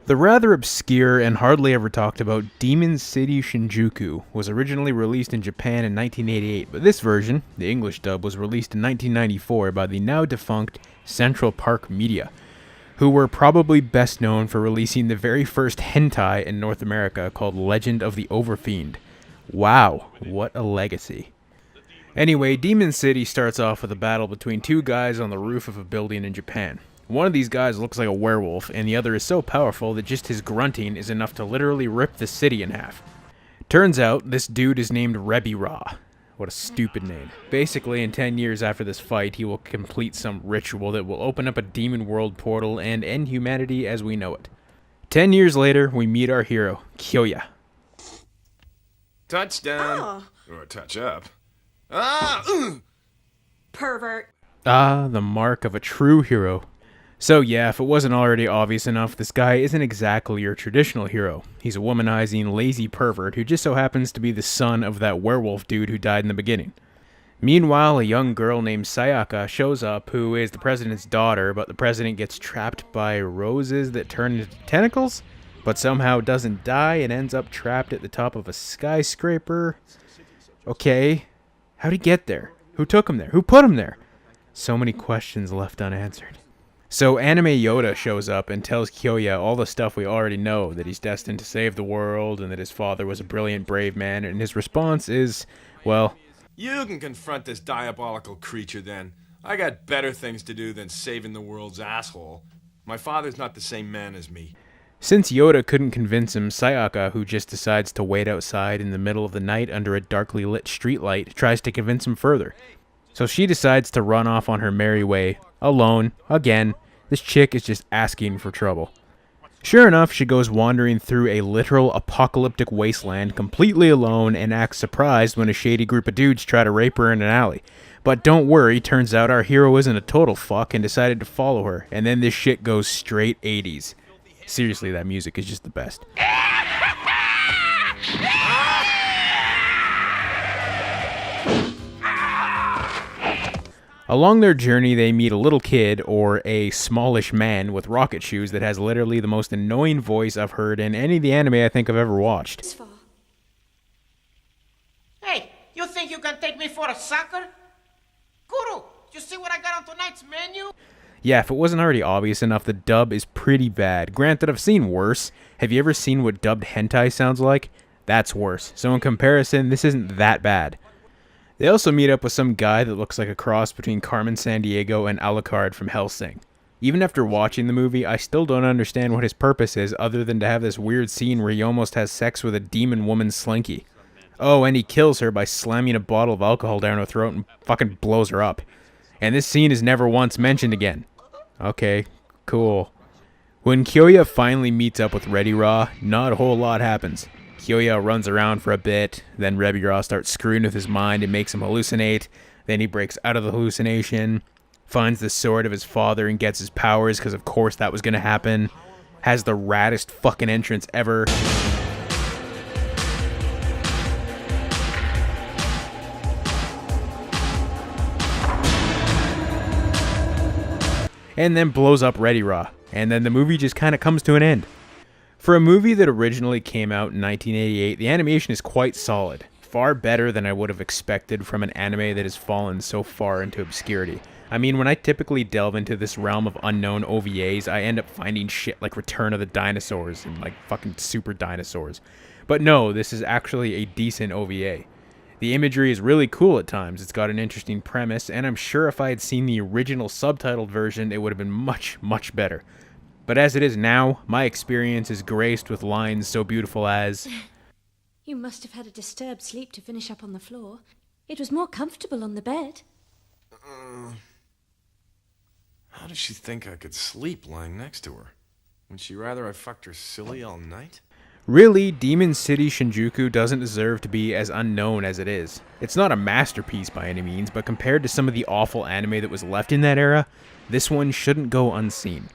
The rather obscure and hardly ever talked about Demon City Shinjuku was originally released in Japan in 1988, but this version, the English dub, was released in 1994 by the now defunct Central Park Media, who were probably best known for releasing the very first hentai in North America called Legend of the Overfiend. Wow, what a legacy. Anyway, Demon City starts off with a battle between two guys on the roof of a building in Japan. One of these guys looks like a werewolf, and the other is so powerful that just his grunting is enough to literally rip the city in half. Turns out, this dude is named Rebirah. What a stupid name. Basically, in 10 years after this fight, he will complete some ritual that will open up a demon world portal and end humanity as we know it. 10 years later, we meet our hero, Kyoya. Touchdown! Or touch up. Pervert. The mark of a true hero. So yeah, if it wasn't already obvious enough, this guy isn't exactly your traditional hero. He's a womanizing, lazy pervert who just so happens to be the son of that werewolf dude who died in the beginning. Meanwhile, a young girl named Sayaka shows up, who is the president's daughter, but the president gets trapped by roses that turn into tentacles, but somehow doesn't die and ends up trapped at the top of a skyscraper. Okay, how'd he get there? Who took him there? Who put him there? So many questions left unanswered. So Anime Yoda shows up and tells Kyoya all the stuff we already know, that he's destined to save the world and that his father was a brilliant, brave man, and his response is, well... You can confront this diabolical creature then. I got better things to do than saving the world's asshole. My father's not the same man as me. Since Yoda couldn't convince him, Sayaka, who just decides to wait outside in the middle of the night under a darkly lit streetlight, tries to convince him further. So she decides to run off on her merry way, alone, again. This chick is just asking for trouble. Sure enough, she goes wandering through a literal apocalyptic wasteland completely alone and acts surprised when a shady group of dudes try to rape her in an alley. But don't worry, turns out our hero isn't a total fuck and decided to follow her, and then this shit goes straight 80s. Seriously, that music is just the best. Along their journey, they meet a little kid, or a smallish man with rocket shoes that has literally the most annoying voice I've heard in any of the anime I think I've ever watched. Hey, you think you can take me for a sucker? Guru, you see what I got on tonight's menu? Yeah, if it wasn't already obvious enough, the dub is pretty bad. Granted, I've seen worse. Have you ever seen what dubbed hentai sounds like? That's worse. So in comparison, this isn't that bad. They also meet up with some guy that looks like a cross between Carmen Sandiego and Alucard from Hellsing. Even after watching the movie, I still don't understand what his purpose is other than to have this weird scene where he almost has sex with a demon woman Slinky. Oh, and he kills her by slamming a bottle of alcohol down her throat and fucking blows her up. And this scene is never once mentioned again. Okay, cool. When Kyoya finally meets up with Rebirah, not a whole lot happens. Kyoya runs around for a bit, then Rebirah starts screwing with his mind and makes him hallucinate. Then he breaks out of the hallucination, finds the sword of his father and gets his powers, because of course that was going to happen. Has the raddest fucking entrance ever. And then blows up Rebirah. And then the movie just kind of comes to an end. For a movie that originally came out in 1988, the animation is quite solid. Far better than I would have expected from an anime that has fallen so far into obscurity. I mean, when I typically delve into this realm of unknown OVAs, I end up finding shit like Return of the Dinosaurs and like fucking Super Dinosaurs. But no, this is actually a decent OVA. The imagery is really cool at times, it's got an interesting premise, and I'm sure if I had seen the original subtitled version, it would have been much, much better. But as it is now, my experience is graced with lines so beautiful as... You must have had a disturbed sleep to finish up on the floor. It was more comfortable on the bed. How does she think I could sleep lying next to her? Would she rather I fucked her silly all night? Really, Demon City Shinjuku doesn't deserve to be as unknown as it is. It's not a masterpiece by any means, but compared to some of the awful anime that was left in that era, this one shouldn't go unseen.